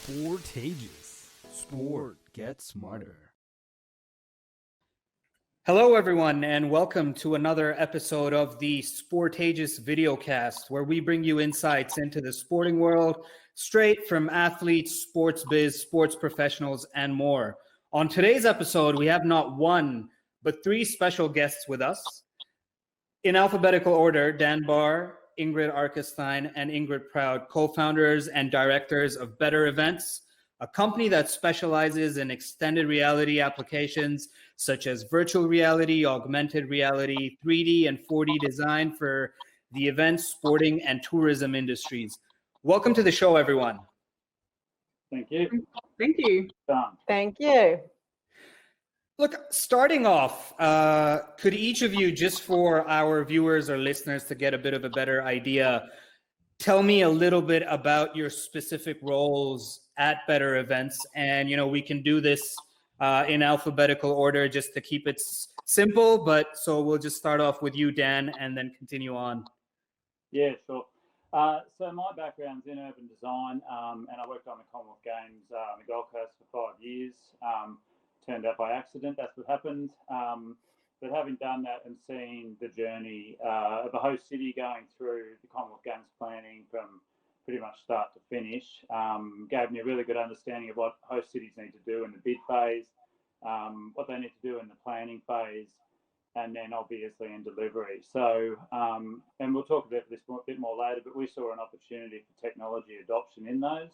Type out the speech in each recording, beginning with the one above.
Sportageous. Sport gets smarter. Hello, everyone, and welcome to another episode of the Sportageous videocast, where we bring you insights into the sporting world straight from athletes, sports biz, sports professionals, and more. On today's episode, we have not one, but three special guests with us. In alphabetical order, Dan Barr, Ingrid Arkessteijn, and Ingrid Proud, co-founders and directors of Better Events, a company that specializes in extended reality applications such as virtual reality, augmented reality, 3D and 4D design for the events, sporting, and tourism industries. Welcome to the show, everyone. Thank you. Thank you. Thank you. Look, starting off, could each of you, just for our viewers or listeners to get a bit of a better idea, tell me a little bit about your specific roles at Better Events? And, we can do this in alphabetical order just to keep it simple, but so we'll just start off with you, Dan, and then continue on. Yeah, sure. So my background's in urban design, and I worked on the Commonwealth Games on the Gold Coast for 5 years. Turned out by accident, that's what happened. But having done that and seen the journey of a host city going through the Commonwealth Games planning from pretty much start to finish, gave me a really good understanding of what host cities need to do in the bid phase, what they need to do in the planning phase, and then obviously in delivery. So, and we'll talk about this a bit more later, but we saw an opportunity for technology adoption in those.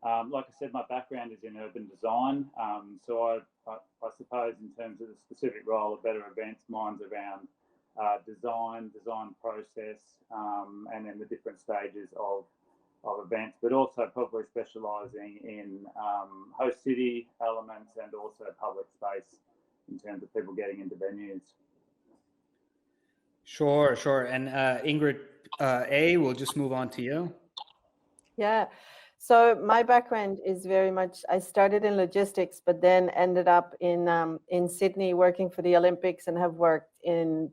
Like I said, my background is in urban design, so I suppose in terms of the specific role of Better Events, mine's around design process, and then the different stages of events, but also probably specialising in host city elements and also public space in terms of people getting into venues. Sure. And Ingrid, we'll just move on to you. Yeah. So my background is very much, I started in logistics, but then ended up in Sydney working for the Olympics and have worked in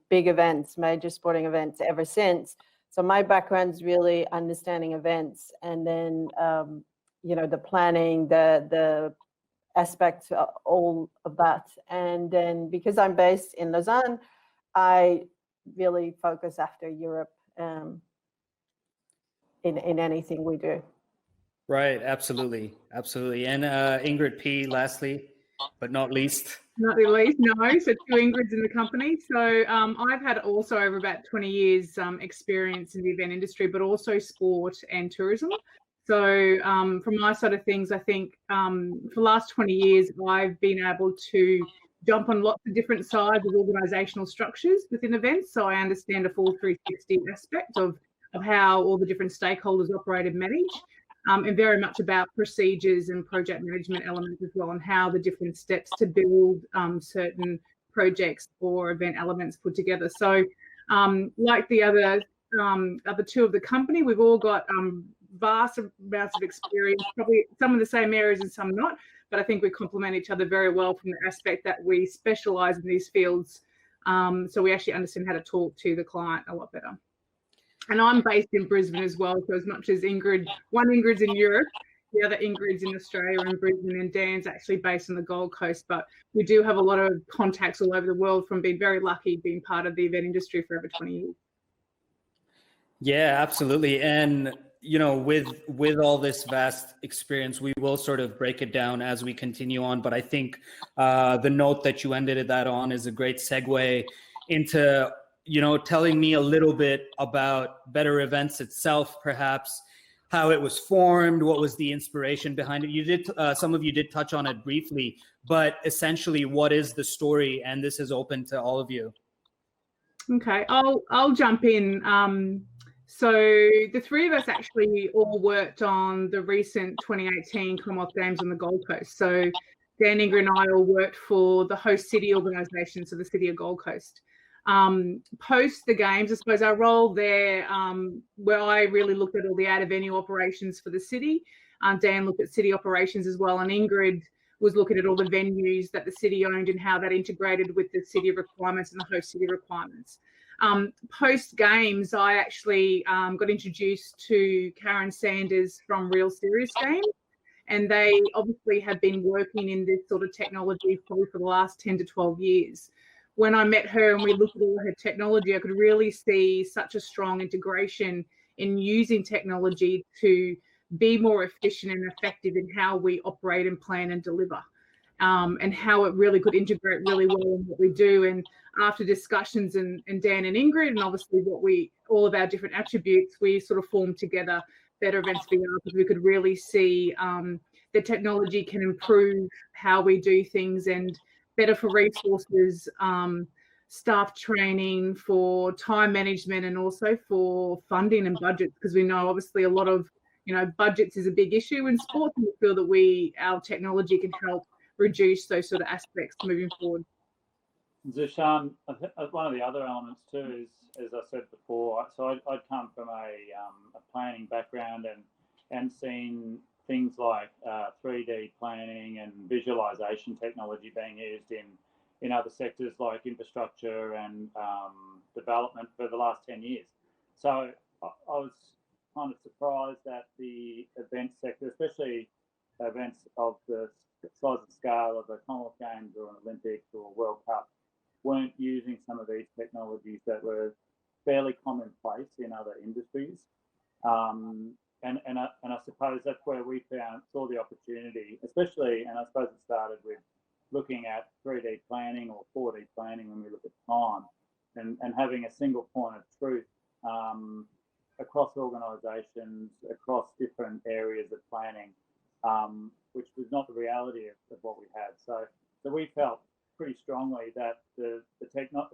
big events, major sporting events ever since. So my background's really understanding events and then, the planning, the aspects, all of that. And then because I'm based in Lausanne, I really focus after Europe in anything we do. Right, absolutely. And Ingrid P, lastly, but not least. Not the least, no. So 2 Ingrids in the company. So I've had also over about 20 years experience in the event industry, but also sport and tourism. So from my side of things, I think for the last 20 years, I've been able to jump on lots of different sides of organisational structures within events. So I understand a full 360 aspect of how all the different stakeholders operate and manage. And very much about procedures and project management elements as well, and how the different steps to build certain projects or event elements put together. So like the other 2 of the company, we've all got vast amounts of experience, probably some in the same areas and some not, but I think we complement each other very well from the aspect that we specialise in these fields. So we actually understand how to talk to the client a lot better. And I'm based in Brisbane as well, so as much as one Ingrid's in Europe, the other Ingrid's in Australia and Brisbane, and Dan's actually based on the Gold Coast. But we do have a lot of contacts all over the world from being very lucky being part of the event industry for over 20 years. Yeah, absolutely. And, with all this vast experience, we will sort of break it down as we continue on. But I think the note that you ended that on is a great segue into telling me a little bit about Better Events itself, perhaps how it was formed, what was the inspiration behind it. Some of you did touch on it briefly, but essentially, what is the story? And this is open to all of you. Okay, I'll jump in. So the 3 of us actually all worked on the recent 2018 Commonwealth Games on the Gold Coast. So Dan, Ingrid, and I all worked for the host city organisation, so the City of Gold Coast. Post the games, I suppose our role there, where I really looked at all the out-of-venue operations for the city. Dan looked at city operations as well, and Ingrid was looking at all the venues that the city owned and how that integrated with the city requirements and the host city requirements. Post games, I actually got introduced to Karen Sanders from Real Serious Games, And they obviously have been working in this sort of technology probably for the last 10 to 12 years. When I met her and we looked at all her technology, I could really see such a strong integration in using technology to be more efficient and effective in how we operate and plan and deliver, and how it really could integrate really well in what we do. And after discussions and Dan and Ingrid, and obviously all of our different attributes, we sort of formed together Better Events VR, because we could really see the technology can improve how we do things, and better for resources, staff training, for time management, and also for funding and budgets, because we know obviously a lot of, budgets is a big issue in sports, and we feel that our technology can help reduce those sort of aspects moving forward. Zushan, one of the other elements too is, as I said before, so I'd come from a planning background and seen things like 3D planning and visualization technology being used in other sectors like infrastructure and development for the last 10 years. So I was kind of surprised that the event sector, especially events of the size and scale of the Commonwealth Games or an Olympics or a World Cup, weren't using some of these technologies that were fairly commonplace in other industries. And I suppose that's where we saw the opportunity, especially, and I suppose it started with looking at 3D planning or 4D planning when we look at time, and having a single point of truth across organisations, across different areas of planning, which was not the reality of what we had. So we felt pretty strongly that it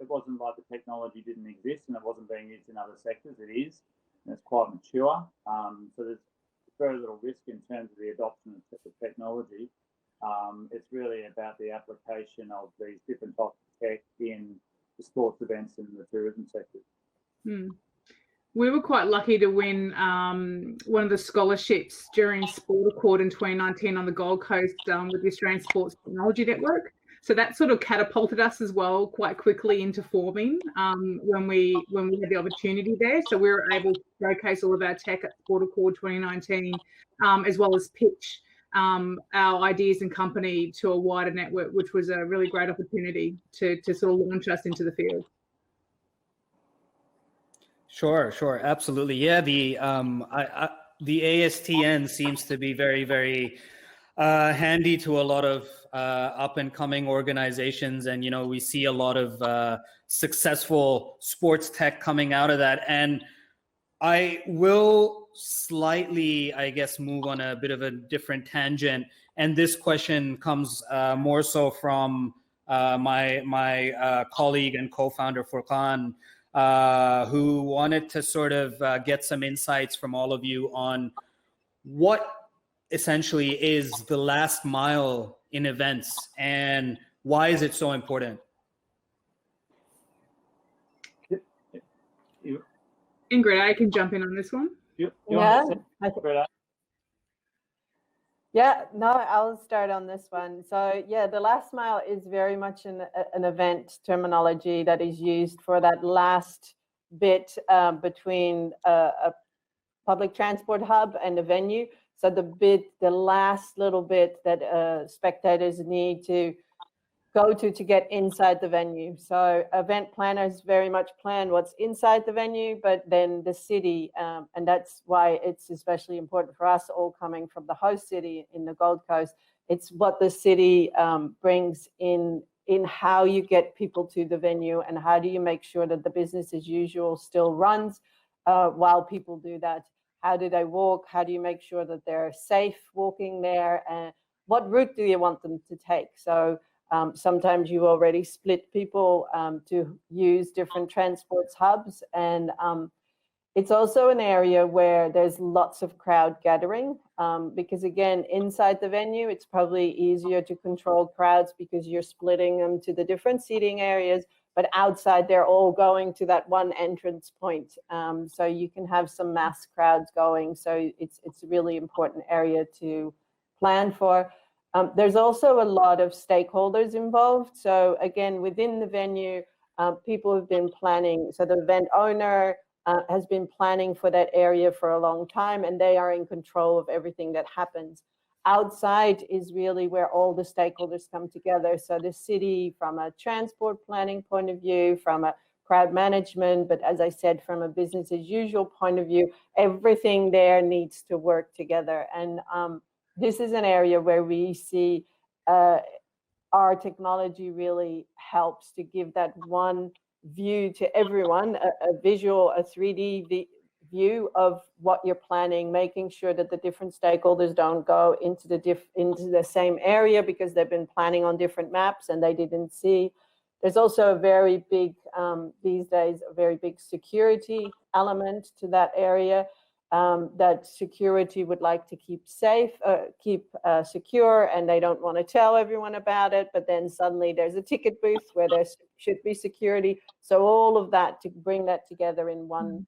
wasn't like the technology didn't exist and it wasn't being used in other sectors. It is, and it's quite mature. So there's very little risk in terms of the adoption of the technology. It's really about the application of these different types of tech in the sports events and the tourism sectors. We were quite lucky to win one of the scholarships during Sport Accord in 2019 on the Gold Coast with the Australian Sports Technology Network. So that sort of catapulted us as well quite quickly into forming when we had the opportunity there. So we were able to showcase all of our tech at Sport Accord 2019, as well as pitch our ideas and company to a wider network, which was a really great opportunity to sort of launch us into the field. Sure, absolutely. Yeah, the ASTN seems to be very, very handy to a lot of up and coming organizations, and we see a lot of successful sports tech coming out of that. And I will slightly, I guess, move on a bit of a different tangent, and this question comes more so from my colleague and co-founder Furqan, who wanted to sort of get some insights from all of you on what essentially is the last mile in events and why is it so important? Ingrid, I can jump in on this one. I'll start on this one. So the last mile is very much an event terminology that is used for that last bit between a public transport hub and a venue. So the last little bit that spectators need to go to get inside the venue. So event planners very much plan what's inside the venue, but then the city, and that's why it's especially important for us all coming from the host city in the Gold Coast. It's what the city brings in how you get people to the venue and how do you make sure that the business as usual still runs while people do that. How do they walk? How do you make sure that they're safe walking there? And what route do you want them to take? So sometimes you already split people to use different transport hubs. And it's also an area where there's lots of crowd gathering because, again, inside the venue, it's probably easier to control crowds because you're splitting them to the different seating areas. But outside, they're all going to that one entrance point. So you can have some mass crowds going. So it's a really important area to plan for. There's also a lot of stakeholders involved. So again, within the venue, people have been planning. So the event owner has been planning for that area for a long time, and they are in control of everything that happens. outside is really where all the stakeholders come together. So the city, from a transport planning point of view, from a crowd management, but as I said, from a business as usual point of view, everything there needs to work together. And this is an area where we see our technology really helps to give that one view to everyone, a visual, a 3D view of what you're planning, making sure that the different stakeholders don't go into the same area because they've been planning on different maps and they didn't see. There's also a very big, these days, a very big security element to that area, that security would like to keep safe, secure, and they don't want to tell everyone about it, but then suddenly there's a ticket booth where there should be security. So all of that, to bring that together in one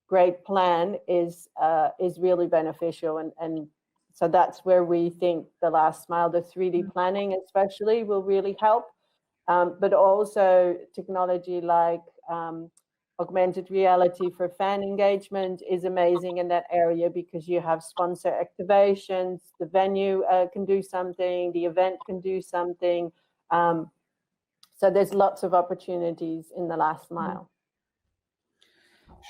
great plan is really beneficial. And so that's where we think the last mile, the 3D planning especially, will really help. But also technology like augmented reality for fan engagement is amazing in that area, because you have sponsor activations, the venue can do something, the event can do something. So there's lots of opportunities in the last mile.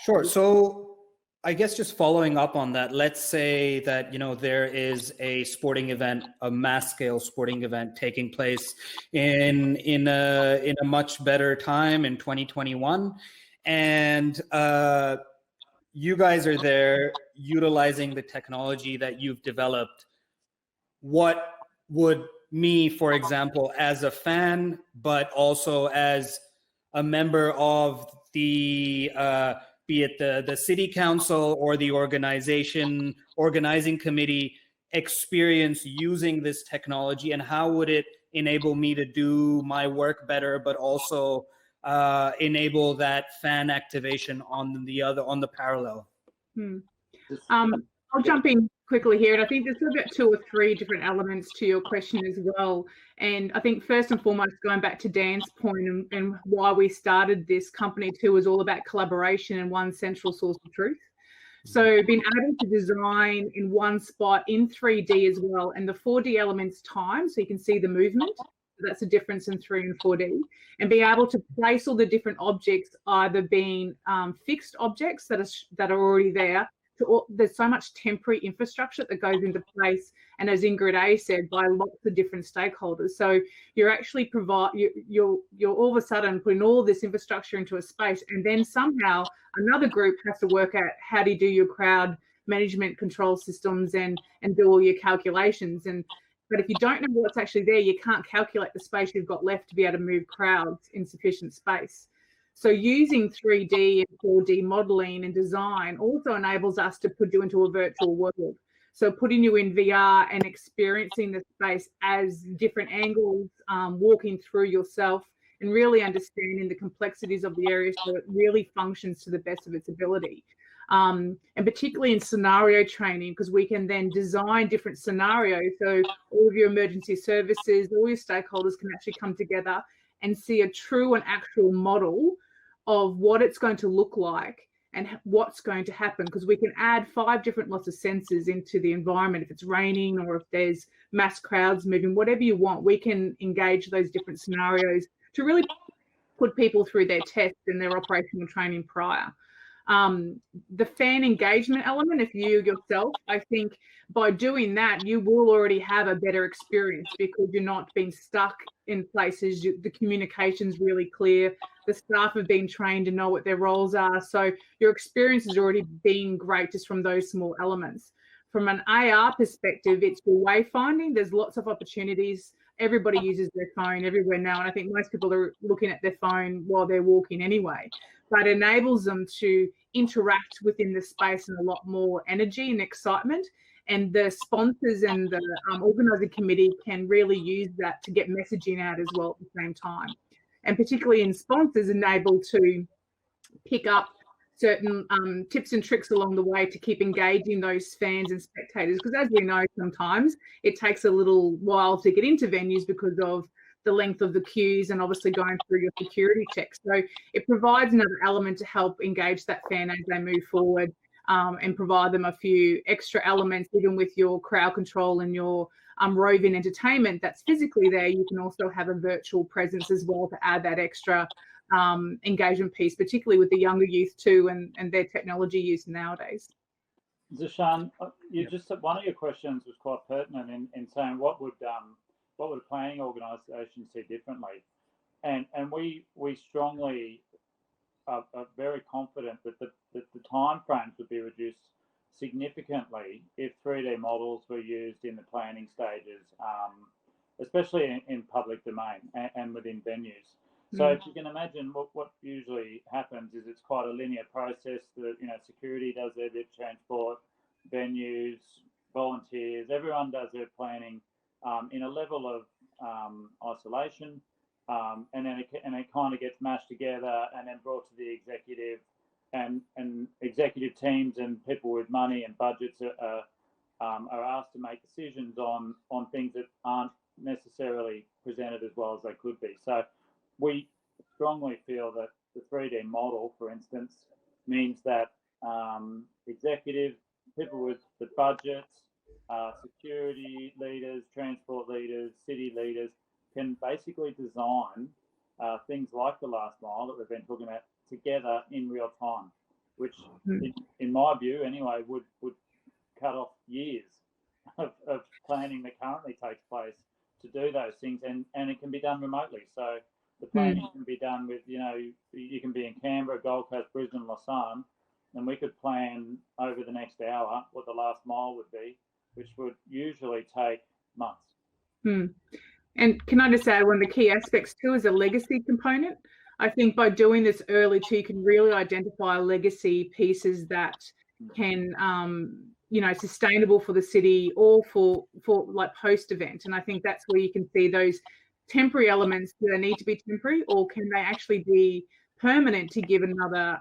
Sure. So I guess just following up on that, let's say that, there is a sporting event, a mass scale sporting event taking place in a much better time in 2021. And you guys are there utilizing the technology that you've developed. What would me, for example, as a fan, but also as a member of the be it the city council or the organizing committee, experience using this technology, and how would it enable me to do my work better, but also enable that fan activation on the parallel? I'll jump in quickly here, and I think there's about 2 or 3 different elements to your question as well. And I think first and foremost, going back to Dan's point and why we started this company too, is all about collaboration and one central source of truth. So being able to design in one spot in 3D as well, and the 4D elements time, so you can see the movement. That's the difference in 3 and 4D, and be able to place all the different objects, either being fixed objects that are already there. There's so much temporary infrastructure that goes into place, and as Ingrid A said, by lots of different stakeholders. So you're actually you're all of a sudden putting all this infrastructure into a space, and then somehow another group has to work out how do you do your crowd management control systems and do all your calculations. But if you don't know what's actually there, you can't calculate the space you've got left to be able to move crowds in sufficient space. So using 3D and 4D modeling and design also enables us to put you into a virtual world. So putting you in VR and experiencing the space as different angles, walking through yourself, and really understanding the complexities of the area so it really functions to the best of its ability. And particularly in scenario training, because we can then design different scenarios. So all of your emergency services, all your stakeholders can actually come together and see a true and actual model of what it's going to look like and what's going to happen, because we can add 5 different lots of sensors into the environment. If it's raining or if there's mass crowds moving, whatever you want, we can engage those different scenarios to really put people through their tests and their operational training prior. The fan engagement element, if you yourself, I think by doing that, you will already have a better experience because you're not being stuck in places. The communication's really clear. The staff have been trained to know what their roles are. So your experience has already been great just from those small elements. From an AR perspective, it's your wayfinding. There's lots of opportunities. Everybody uses their phone everywhere now. And I think most people are looking at their phone while they're walking anyway. But it enables them to interact within the space in a lot more energy and excitement. And the sponsors and the organising committee can really use that to get messaging out as well at the same time. And particularly in sponsors, enable to pick up certain tips and tricks along the way to keep engaging those fans and spectators. Because as we know, sometimes it takes a little while to get into venues because of the length of the queues and obviously going through your security checks. So it provides another element to help engage that fan as they move forward. and provide them a few extra elements, even with your crowd control and your roving entertainment that's physically there. You can also have a virtual presence as well to add that extra engagement piece, particularly with the younger youth too, and their technology use nowadays. Zishan, you just said one of your questions was quite pertinent in saying what would a planning organisation see differently, and we strongly are very confident that the time frames would be reduced significantly if 3D models were used in the planning stages, especially in public domain and within venues. So if you can imagine what usually happens is it's quite a linear process that, security does their bit, transport, venues, volunteers, everyone does their planning in a level of isolation, and then it kind of gets mashed together and then brought to the executive, and executive teams and people with money and budgets are asked to make decisions on things that aren't necessarily presented as well as they could be. So we strongly feel that the 3D model, for instance, means that executive, people with the budgets, security leaders, transport leaders, city leaders can basically design things like the last mile that we've been talking about together in real time, which in my view anyway would cut off years of planning that currently takes place to do those things, and it can be done remotely. So the planning can be done with, you can be in Canberra, Gold Coast, Brisbane, Lausanne, and we could plan over the next hour what the last mile would be, which would usually take months. And can I just add, one of the key aspects too is a legacy component. I think by doing this early too, you can really identify legacy pieces that can, sustainable for the city or for like post-event. And I think that's where you can see those temporary elements. Do they need to be temporary, or can they actually be permanent to give another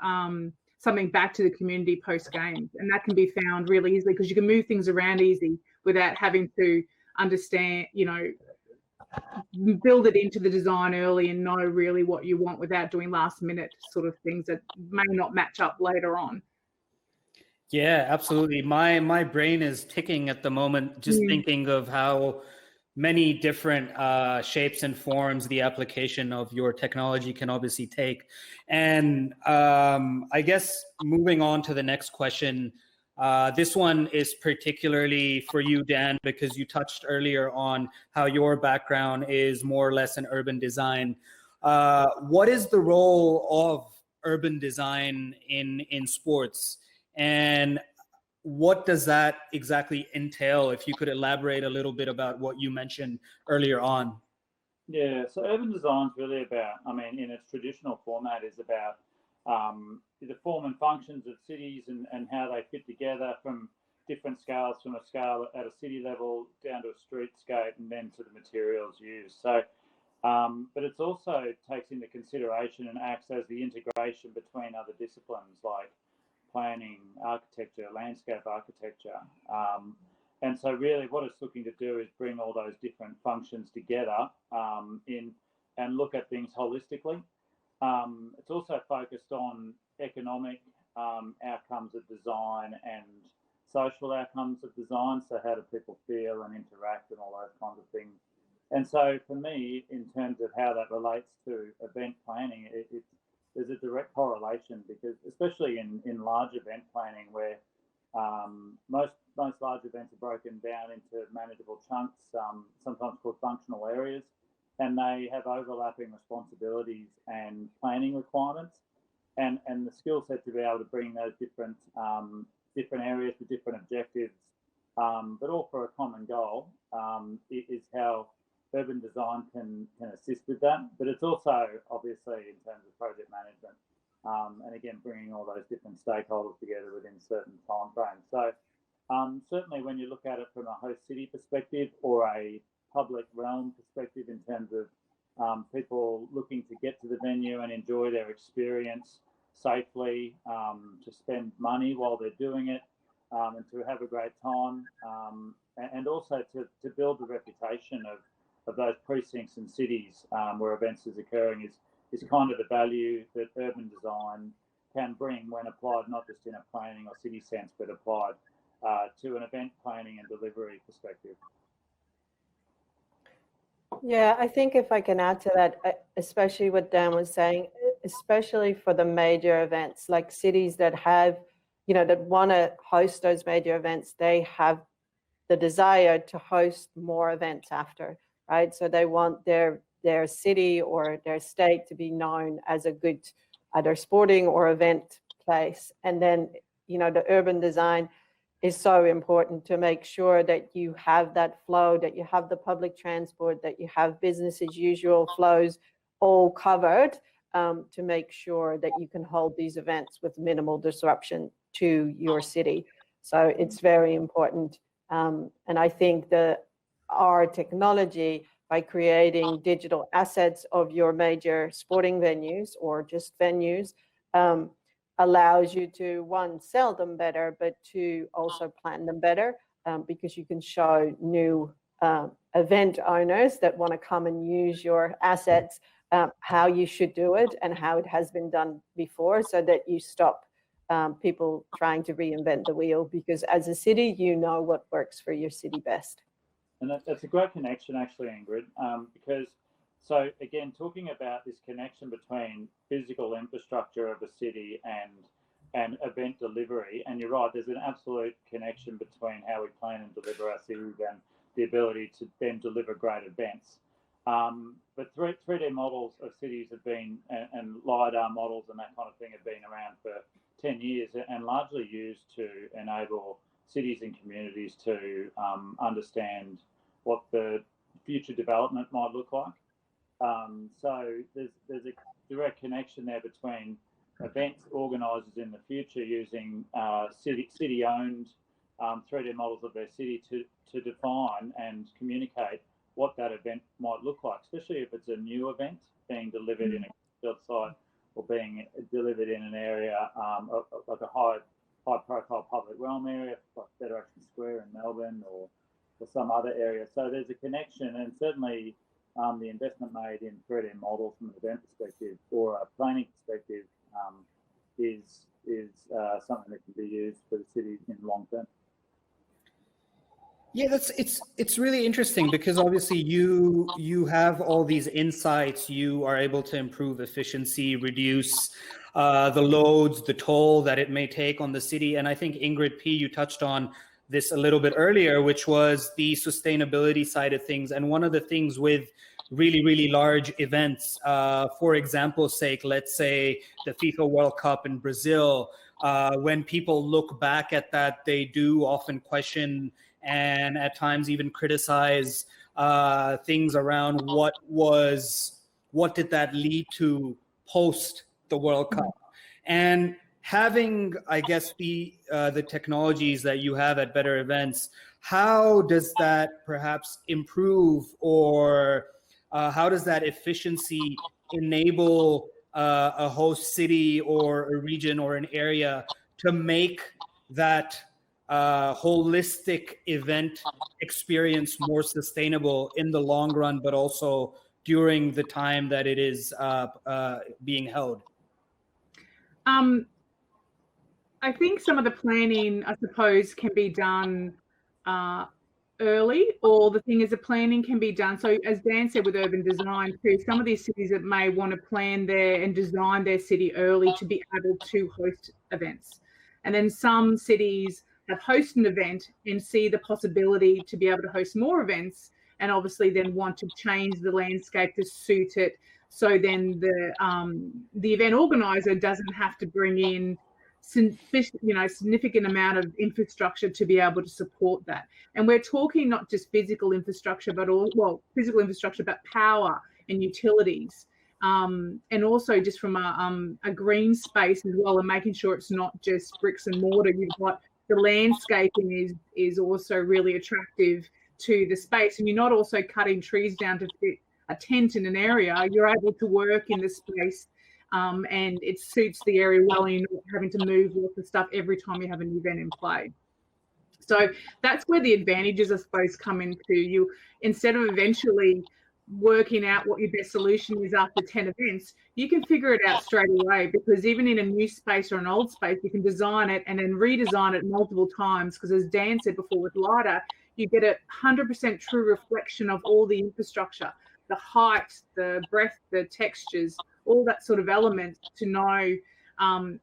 something back to the community post-games? And that can be found really easily because you can move things around easy without having to understand, build it into the design early and know really what you want without doing last minute sort of things that may not match up later on. Yeah, absolutely. My brain is ticking at the moment, just thinking of how many different shapes and forms the application of your technology can obviously take. And I guess moving on to the next question, this one is particularly for you, Dan, because you touched earlier on how your background is more or less in urban design. What is the role of urban design in sports? And what does that exactly entail? If you could elaborate a little bit about what you mentioned earlier on. Yeah, so urban design is really about, in its traditional format, is about the form and functions of cities and how they fit together from different scales, from a scale at a city level down to a streetscape and then to the materials used. So, but it's also takes into consideration and acts as the integration between other disciplines like planning, architecture, landscape architecture. And so really what it's looking to do is bring all those different functions together and look at things holistically. It's also focused on economic outcomes of design and social outcomes of design. So how do people feel and interact and all those kinds of things. And so for me, in terms of how that relates to event planning, there's a direct correlation, because especially in large event planning where most large events are broken down into manageable chunks, sometimes called functional areas, and they have overlapping responsibilities and planning requirements, and the skill set to be able to bring those different areas with different objectives, but all for a common goal, is how urban design can assist with that. But it's also obviously in terms of project management, and again bringing all those different stakeholders together within certain time frames. So certainly when you look at it from a host city perspective or a public realm perspective, in terms of people looking to get to the venue and enjoy their experience safely, to spend money while they're doing it, and to have a great time, and also to build the reputation of those precincts and cities where events is occurring, is kind of the value that urban design can bring when applied, not just in a planning or city sense, but applied to an event planning and delivery perspective. Yeah, I think if I can add to that, especially what Dan was saying, especially for the major events, like cities that have, that want to host those major events, they have the desire to host more events after, right? So they want their city or their state to be known as a good either sporting or event place. And then, the urban design is so important to make sure that you have that flow, that you have the public transport, that you have business as usual flows all covered, to make sure that you can hold these events with minimal disruption to your city. So it's very important. And I think our technology, by creating digital assets of your major sporting venues or just venues, allows you to, one, sell them better, but two, also plan them better, because you can show new event owners that want to come and use your assets how you should do it and how it has been done before, so that you stop people trying to reinvent the wheel, because as a city, you know what works for your city best. And that's a great connection, actually, Ingrid, because, so again, talking about this connection between physical infrastructure of a city and event delivery, and you're right, there's an absolute connection between how we plan and deliver our cities and the ability to then deliver great events. But 3D models of cities have been, and LiDAR models and that kind of thing have been around for 10 years and largely used to enable cities and communities to understand what the future development might look like. So there's a direct connection there between events organisers in the future using city-owned 3D models of their city to define and communicate what that event might look like, especially if it's a new event being delivered in a job site or being delivered in an area like a high-profile public realm area, like Federation Square in Melbourne or some other area. So there's a connection, and certainly the investment made in 3D models from an event perspective or a planning perspective is something that can be used for the city in the long term. Yeah, it's really interesting because obviously you have all these insights. You are able to improve efficiency, reduce the loads, the toll that it may take on the city. And I think Ingrid P, you touched on this a little bit earlier, which was the sustainability side of things. And one of the things with really, really large events, for example's sake, let's say the FIFA World Cup in Brazil, when people look back at that, they do often question and at times even criticize things around what did that lead to post the World Cup. And having, I guess, the technologies that you have at Better Events, how does that perhaps improve, or how does that efficiency enable a host city or a region or an area to make that holistic event experience more sustainable in the long run, but also during the time that it is being held? I think some of the planning, I suppose, can be done early, or the thing is the planning can be done. So as Dan said with urban design too, some of these cities that may want to plan their and design their city early to be able to host events. And then some cities have hosted an event and see the possibility to be able to host more events, and obviously then want to change the landscape to suit it. So then the event organizer doesn't have to bring in significant amount of infrastructure to be able to support that. And we're talking not just physical infrastructure, but physical infrastructure, but power and utilities. And also just from a green space as well, and making sure it's not just bricks and mortar. You've got the landscaping is also really attractive to the space, and you're not also cutting trees down to fit a tent in an area. You're able to work in the space, and it suits the area well, and you're not having to move lots of stuff every time you have an event in play. So that's where the advantages, I suppose, come into you. Instead of eventually working out what your best solution is after 10 events, you can figure it out straight away, because even in a new space or an old space, you can design it and then redesign it multiple times, because as Dan said before with LiDAR, you get a 100% true reflection of all the infrastructure, the height, the breadth, the textures, all that sort of element to know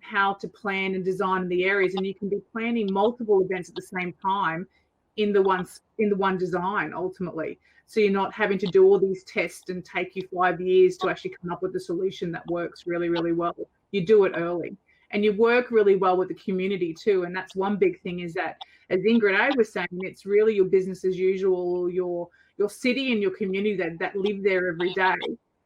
how to plan and design the areas. And you can be planning multiple events at the same time in the one design ultimately. So you're not having to do all these tests and take you 5 years to actually come up with a solution that works really, really well. You do it early, and you work really well with the community too. And that's one big thing, is that, as Ingrid A was saying, it's really your business as usual, your city and your community that live there every day.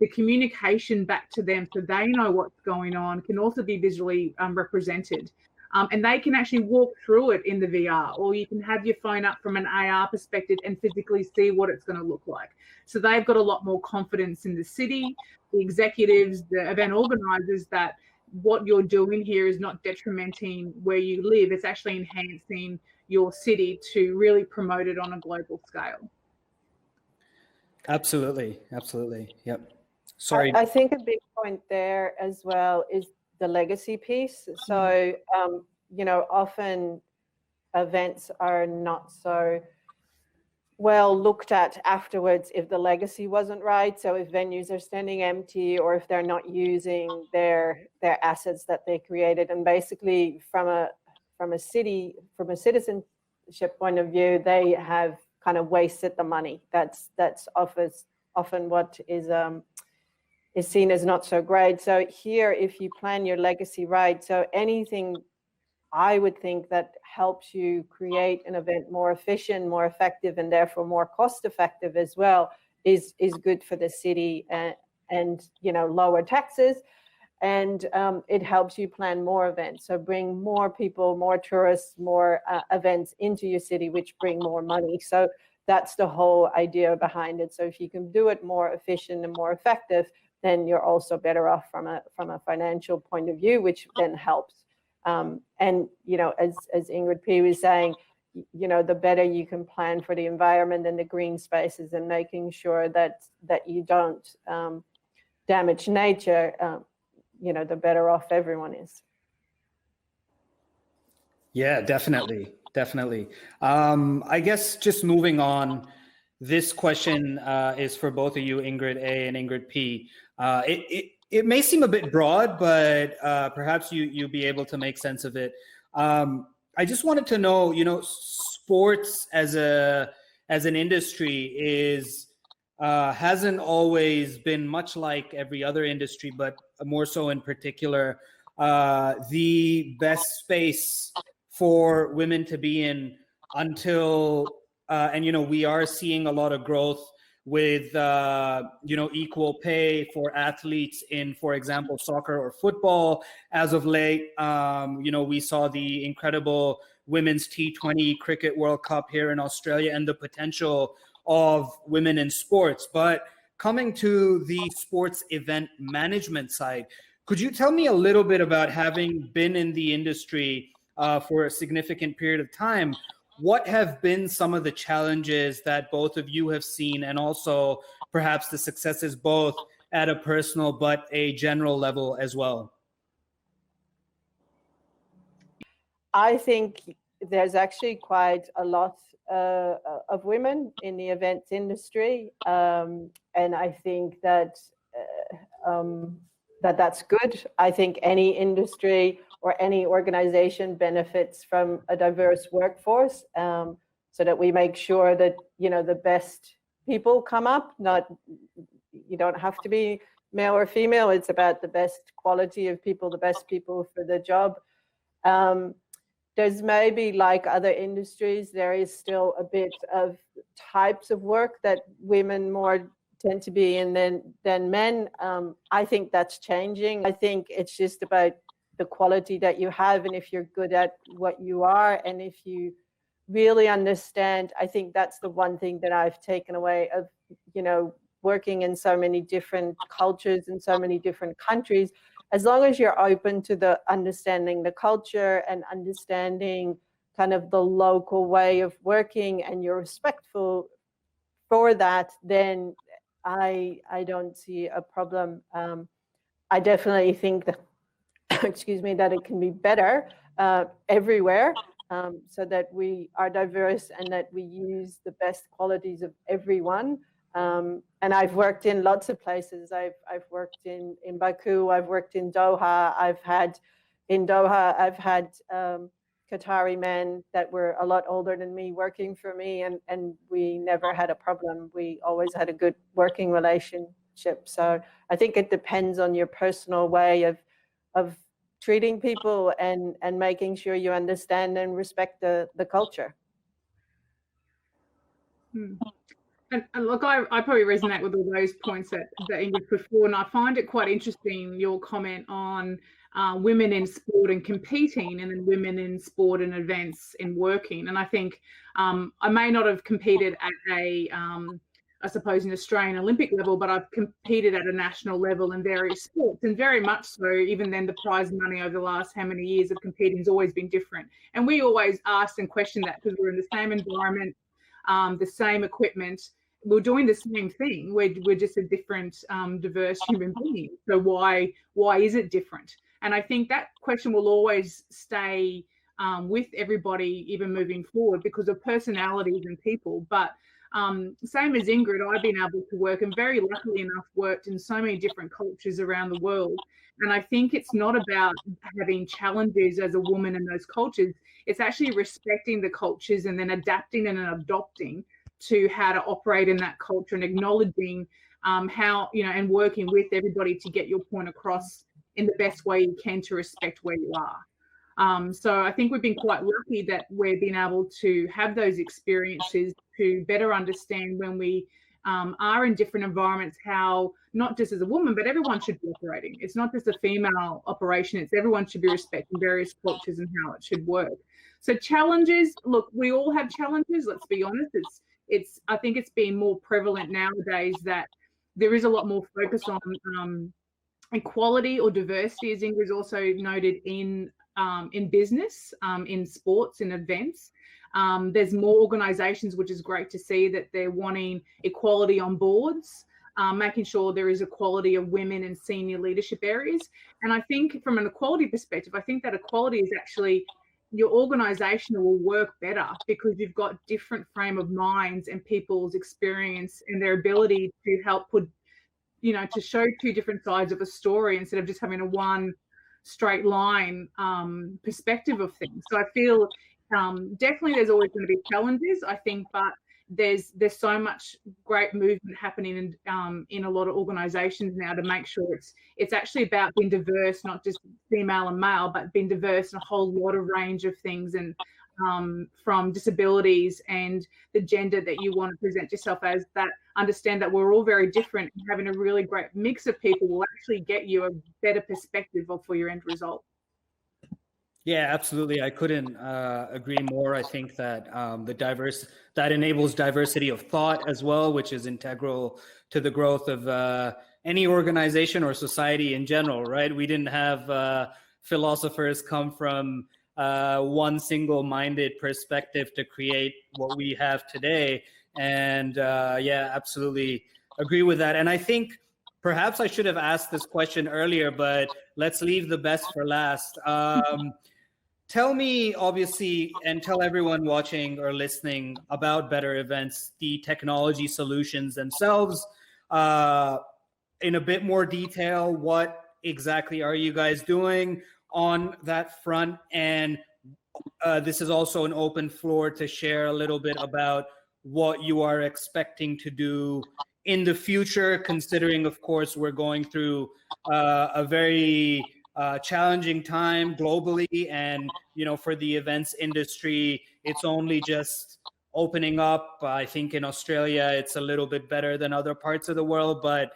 The communication back to them so they know what's going on can also be visually represented. And they can actually walk through it in the VR, or you can have your phone up from an AR perspective and physically see what it's going to look like. So they've got a lot more confidence in the city, the executives, the event organisers, that what you're doing here is not detrimenting where you live. It's actually enhancing your city to really promote it on a global scale. Absolutely. Yep. Sorry. I think a big point there as well is the legacy piece. So, often events are not so well looked at afterwards if the legacy wasn't right. So if venues are standing empty, or if they're not using their assets that they created, and basically from a citizenship point of view, they have kind of wasted the money. That's often what is seen as not so great. So here, if you plan your legacy right, so anything I would think that helps you create an event more efficient, more effective, and therefore more cost effective as well, is good for the city, and lower taxes, and it helps you plan more events. So bring more people, more tourists, more events into your city, which bring more money. So that's the whole idea behind it. So if you can do it more efficient and more effective, then you're also better off from a financial point of view, which then helps. And as Ingrid P was saying, the better you can plan for the environment and the green spaces, and making sure that you don't damage nature, the better off everyone is. Yeah, definitely. I guess just moving on, this question is for both of you, Ingrid A and Ingrid P. It may seem a bit broad, but perhaps you'll be able to make sense of it. I just wanted to know, sports as an industry hasn't always been much like every other industry, but more so in particular, the best space for women to be in until, we are seeing a lot of growth with, equal pay for athletes in, for example, soccer or football. As of late, we saw the incredible Women's T20 Cricket World Cup here in Australia, and the potential of women in sports. But coming to the sports event management side, could you tell me a little bit about, having been in the industry for a significant period of time, what have been some of the challenges that both of you have seen, and also perhaps the successes, both at a personal but a general level as well? I think there's actually quite a lot of women in the events industry, and I think that that's good. I think any industry or any organization benefits from a diverse workforce, so that we make sure that the best people come up. You don't have to be male or female. It's about the best quality of people, the best people for the job. There's maybe, like other industries, there is still a bit of types of work that women more tend to be in than men. I think that's changing. I think it's just about the quality that you have, and if you're good at what you are, and if you really understand. I think that's the one thing that I've taken away of working in so many different cultures in so many different countries. As long as you're open to understanding the culture and understanding kind of the local way of working, and you're respectful for that, then I don't see a problem. I definitely think that, excuse me, that it can be better everywhere, so that we are diverse and that we use the best qualities of everyone. And I've worked in lots of places. I've worked in Baku. I've worked in Doha. I've had Qatari men that were a lot older than me working for me, and we never had a problem. We always had a good working relationship. So I think it depends on your personal way of treating people and making sure you understand and respect the culture. And look, I probably resonate with all those points that Ingrid put forward, and I find it quite interesting, your comment on women in sport and competing, and then women in sport and events and working. And I think I may not have competed at I suppose, an Australian Olympic level, but I've competed at a national level in various sports, and very much so. Even then, the prize money over the last how many years of competing has always been different. And we always ask and question that, because we're in the same environment, the same equipment. We're doing the same thing. We're just a different, diverse human being. So why is it different? And I think that question will always stay with everybody, even moving forward, because of personalities and people. But same as Ingrid, I've been able to work, and very luckily enough worked in so many different cultures around the world. And I think it's not about having challenges as a woman in those cultures. It's actually respecting the cultures and then adapting and adopting to how to operate in that culture, and acknowledging how, and working with everybody to get your point across in the best way you can to respect where you are. So I think we've been quite lucky that we've been able to have those experiences to better understand when we are in different environments, how not just as a woman, but everyone should be operating. It's not just a female operation. It's everyone should be respecting various cultures and how it should work. So challenges, look, we all have challenges. Let's be honest. I think it's been more prevalent nowadays that there is a lot more focus on equality or diversity, as Ingrid's also noted, in business, in sports, in events. There's more organisations, which is great to see, that they're wanting equality on boards, making sure there is equality of women in senior leadership areas. And I think from an equality perspective, I think that equality is actually, your organisation will work better because you've got different frame of minds and people's experience and their ability to help put, to show two different sides of a story instead of just having a one straight line perspective of things. So I feel definitely there's always going to be challenges, I think, but there's so much great movement happening in a lot of organisations now to make sure it's actually about being diverse, not just female and male, but being diverse in a whole lot of range of things, and from disabilities and the gender that you want to present yourself as, that understand that we're all very different, and having a really great mix of people will actually get you a better perspective for your end result. Yeah, absolutely. I couldn't agree more. I think that that enables diversity of thought as well, which is integral to the growth of any organization or society in general, right? We didn't have philosophers come from one single-minded perspective to create what we have today. And yeah, absolutely agree with that. And I think perhaps I should have asked this question earlier, but let's leave the best for last. Tell me, obviously, and tell everyone watching or listening about Better Events, the technology solutions themselves, in a bit more detail. What exactly are you guys doing on that front? And this is also an open floor to share a little bit about what you are expecting to do in the future, considering, of course, we're going through a very challenging time globally, and for the events industry, it's only just opening up. I think in Australia it's a little bit better than other parts of the world, but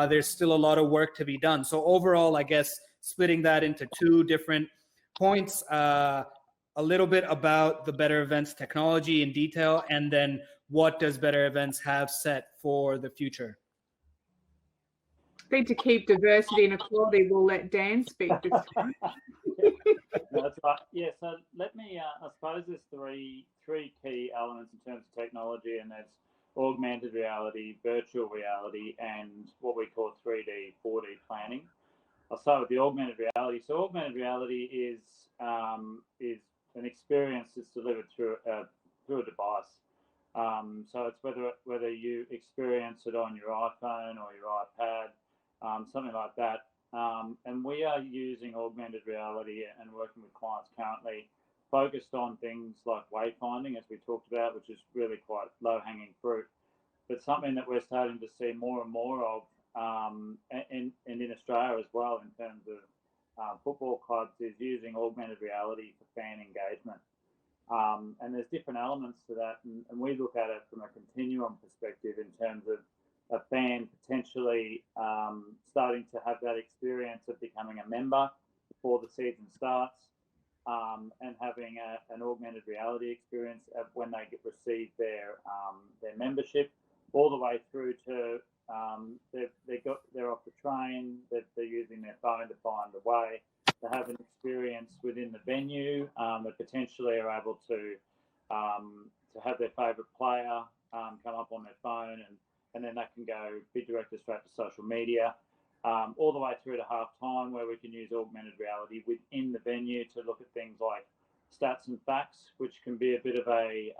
there's still a lot of work to be done. So overall, I guess splitting that into two different points, a little bit about the Better Events technology in detail, and then what does Better Events have set for the future? I think to keep diversity and equality, we'll let Dan speak this time. No, that's right. Yeah, so let me, I suppose there's three key elements in terms of technology, and augmented reality, virtual reality, and what we call 3D, 4D planning. I'll start with the augmented reality. So augmented reality is an experience that's delivered through a device. So it's whether you experience it on your iPhone or your iPad, something like that. And we are using augmented reality and working with clients currently focused on things like wayfinding, as we talked about, which is really quite low-hanging fruit. But something that we're starting to see more and more of, and in Australia as well, in terms of football clubs, is using augmented reality for fan engagement. And there's different elements to that, and we look at it from a continuum perspective in terms of a fan potentially starting to have that experience of becoming a member before the season starts, and having an augmented reality experience when they receive their membership, all the way through to they're off the train, they're using their phone to find a way to have an experience within the venue, that potentially are able to have their favourite player come up on their phone, and then that can be directed straight to social media, all the way through to half time, where we can use augmented reality within the venue to look at things like stats and facts, which can be a bit of a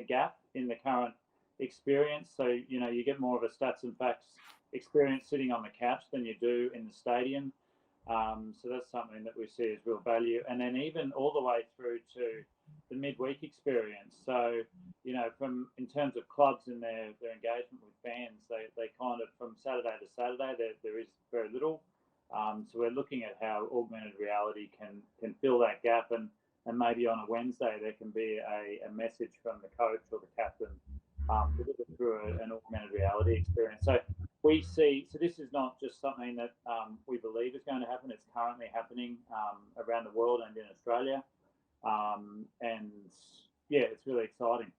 gap in the current experience. So, you get more of a stats and facts experience sitting on the couch than you do in the stadium. So that's something that we see as real value. And then even all the way through to the midweek experience. So, in terms of clubs and their engagement with fans, they kind of, from Saturday to Saturday, there is very little. So we're looking at how augmented reality can fill that gap, and maybe on a Wednesday there can be a message from the coach or the captain delivered through an augmented reality experience. So we see, this is not just something that we believe is going to happen, it's currently happening around the world and in Australia. And yeah, it's really exciting.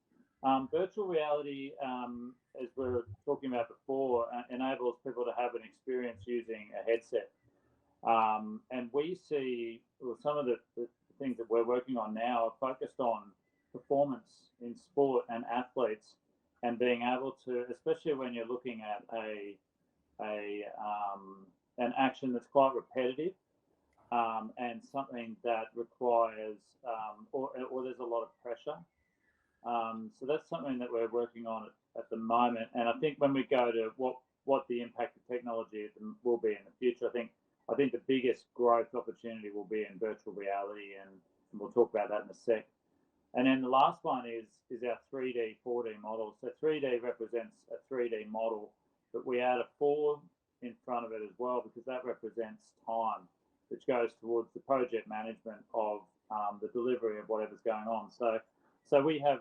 Virtual reality, as we were talking about before, enables people to have an experience using a headset. And we see, some of the things that we're working on now are focused on performance in sport and athletes, and being able to, especially when you're looking at an action that's quite repetitive, and something that requires or there's a lot of pressure. So that's something that we're working on at the moment. And I think when we go to what the impact of technology will be in the future, I think the biggest growth opportunity will be in virtual reality, and we'll talk about that in a sec. And then the last one is our 3D, 4D model. So 3D represents a 3D model, but we add a 4 in front of it as well, because that represents time, which goes towards the project management of the delivery of whatever's going on. So we have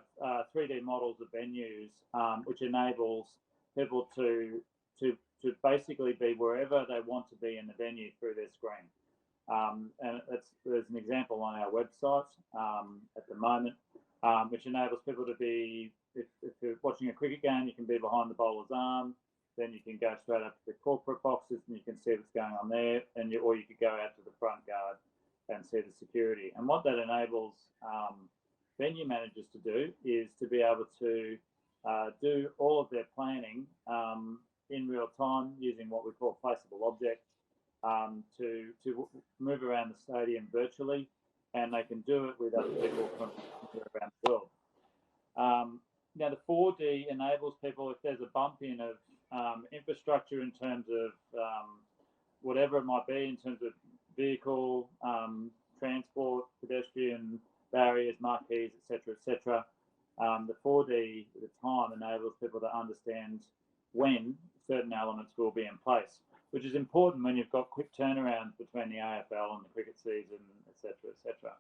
3D models of venues, which enables people to basically be wherever they want to be in the venue through their screen. And there's an example on our website at the moment, which enables people to be, if you're watching a cricket game, you can be behind the bowler's arm, then you can go straight up to the corporate boxes and you can see what's going on there, or you could go out to the front guard and see the security. And what that enables venue managers to do is to be able to do all of their planning in real time using what we call placeable objects, to move around the stadium virtually, and they can do it with other people from around the world. Now the 4D enables people, if there's a bump in of infrastructure in terms of whatever it might be, in terms of vehicle, transport, pedestrian barriers, marquees, etc. The 4D at the time enables people to understand when certain elements will be in place, which is important when you've got quick turnarounds between the AFL and the cricket season, etc.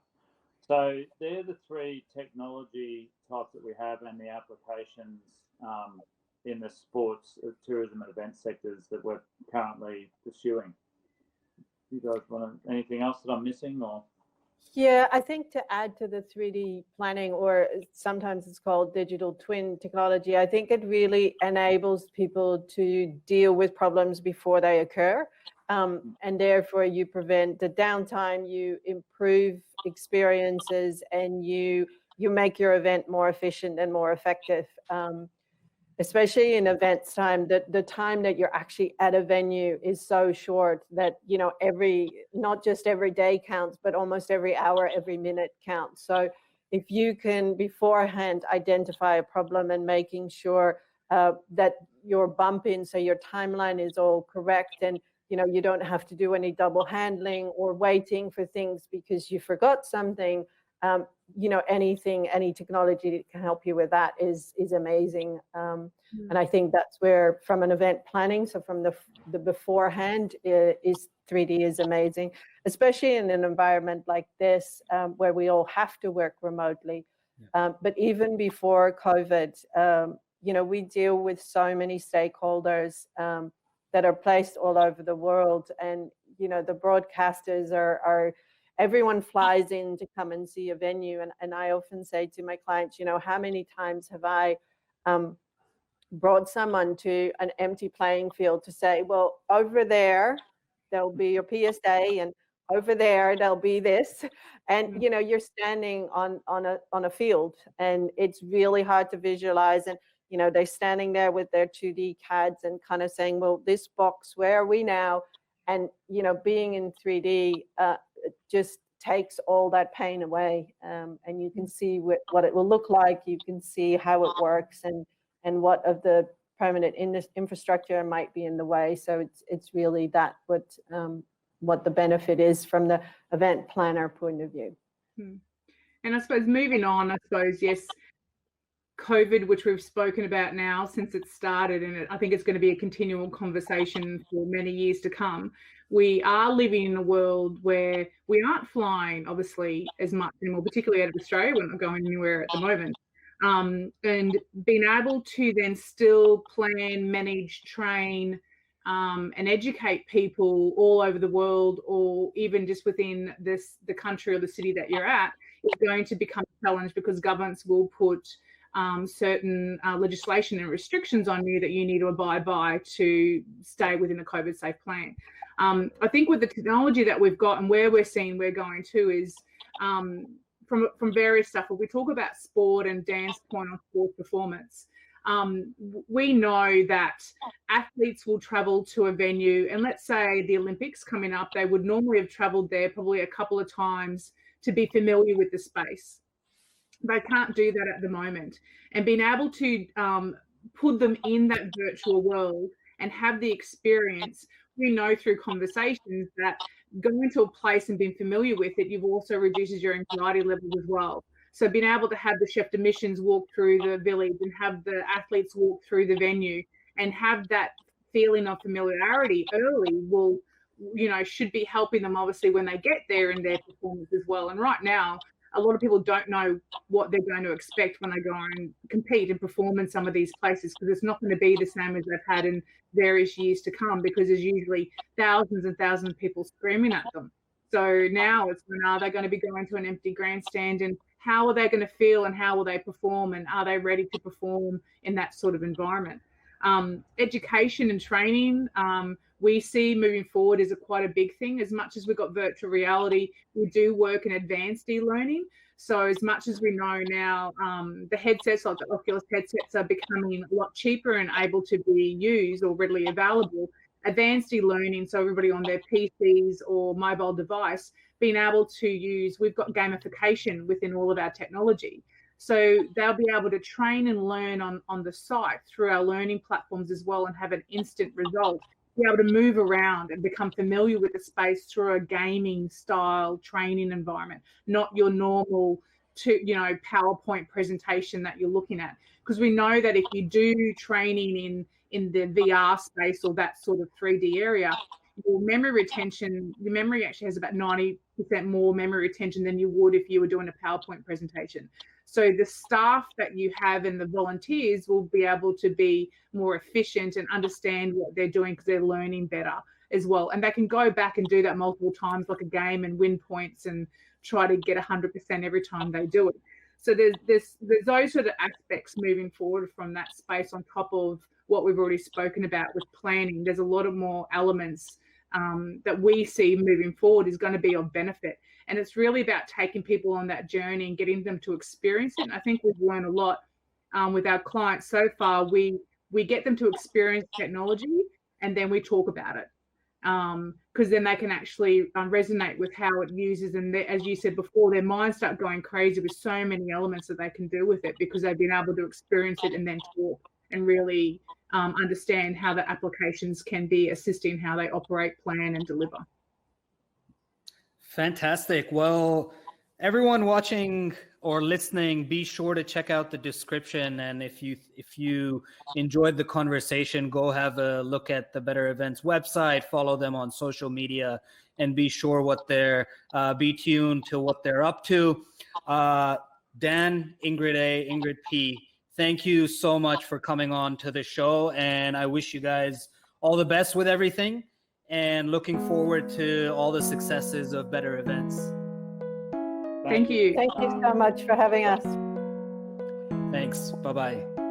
So they're the 3 technology types that we have, and the applications in the sports, tourism and event sectors that we're currently pursuing. You guys want anything else that I'm missing, or? Yeah, I think to add to the 3D planning, or sometimes it's called digital twin technology, I think it really enables people to deal with problems before they occur. And therefore you prevent the downtime, you improve experiences, and you make your event more efficient and more effective. especially in events time, the time that you're actually at a venue is so short that, you know, not just every day counts, but almost every hour, every minute counts. So if you can beforehand identify a problem and making sure that you're bumping, so your timeline is all correct, and, you know, you don't have to do any double handling or waiting for things because you forgot something, you know, any technology that can help you with that is amazing. And I think that's where, from an event planning, so from the beforehand, is 3D is amazing, especially in an environment like this, where we all have to work remotely. But even before COVID, you know, we deal with so many stakeholders that are placed all over the world, and, you know, the broadcasters are everyone flies in to come and see a venue. And I often say to my clients, you know, how many times have I brought someone to an empty playing field to say, well, over there, there'll be your PSA, and over there, there'll be this. And, you know, you're standing on a field, and it's really hard to visualize. And, you know, they're standing there with their 2D CADs and kind of saying, well, this box, where are we now? And, you know, being in 3D just takes all that pain away. And you can see what it will look like. You can see how it works, and what of the permanent infrastructure might be in the way. So it's really that what the benefit is from the event planner point of view. And I suppose moving on, yes, COVID, which we've spoken about now since it started, and I think it's going to be a continual conversation for many years to come. We are living in a world where we aren't flying, obviously, as much anymore, particularly out of Australia. We're not going anywhere at the moment. And being able to then still plan, manage, train, and educate people all over the world, or even just within the country or the city that you're at, is going to become a challenge, because governments will put certain legislation and restrictions on you that you need to abide by to stay within a COVID safe plan. I think with the technology that we've got and where we're seeing we're going to is from various stuff. When we talk about sport and Dan's point on sport performance, we know that athletes will travel to a venue, and let's say the Olympics coming up, they would normally have traveled there probably a couple of times to be familiar with the space. They can't do that at the moment. And being able to put them in that virtual world and have the experience, we know through conversations that going to a place and being familiar with it, you've also reduces your anxiety levels as well. So being able to have the chef de missions walk through the village and have the athletes walk through the venue and have that feeling of familiarity early will, you know, should be helping them obviously when they get there in their performance as well. And right now, a lot of people don't know what they're going to expect when they go and compete and perform in some of these places, because it's not going to be the same as they've had in various years to come, because there's usually thousands and thousands of people screaming at them. So now it's when, are they going to be going to an empty grandstand, and how are they going to feel, and how will they perform, and are they ready to perform in that sort of environment? Education and training, we see moving forward is quite a big thing. As much as we've got virtual reality, we do work in advanced e-learning. So as much as we know now, the headsets, like the Oculus headsets, are becoming a lot cheaper and able to be used or readily available. Advanced e-learning, so everybody on their PCs or mobile device, being able to use, we've got gamification within all of our technology. So they'll be able to train and learn on the site through our learning platforms as well, and have an instant result, be able to move around and become familiar with the space through a gaming style training environment, not your normal PowerPoint presentation that you're looking at. Because we know that if you do training in the VR space or that sort of 3D area, your memory actually has about 90% more memory retention than you would if you were doing a PowerPoint presentation. So the staff that you have and the volunteers will be able to be more efficient and understand what they're doing, because they're learning better as well. And they can go back and do that multiple times like a game and win points and try to get 100% every time they do it. So there's those sort of aspects moving forward from that space, on top of what we've already spoken about with planning. There's a lot of more elements that we see moving forward is going to be of benefit. And it's really about taking people on that journey and getting them to experience it. And I think we've learned a lot with our clients so far, we get them to experience technology and then we talk about it. Because then they can actually resonate with how it uses, and as you said before, their minds start going crazy with so many elements that they can do with it because they've been able to experience it and then talk and really understand how the applications can be assisting how they operate, plan, and deliver. Fantastic. Well, everyone watching or listening, be sure to check out the description. And if you enjoyed the conversation, go have a look at the Better Events website, follow them on social media, and be sure be tuned to what they're up to. Dan, Ingrid A, Ingrid P, thank you so much for coming on to the show. And I wish you guys all the best with everything, and looking forward to all the successes of Better Events. Thank you. Thank you so much for having us. Thanks. Bye-bye.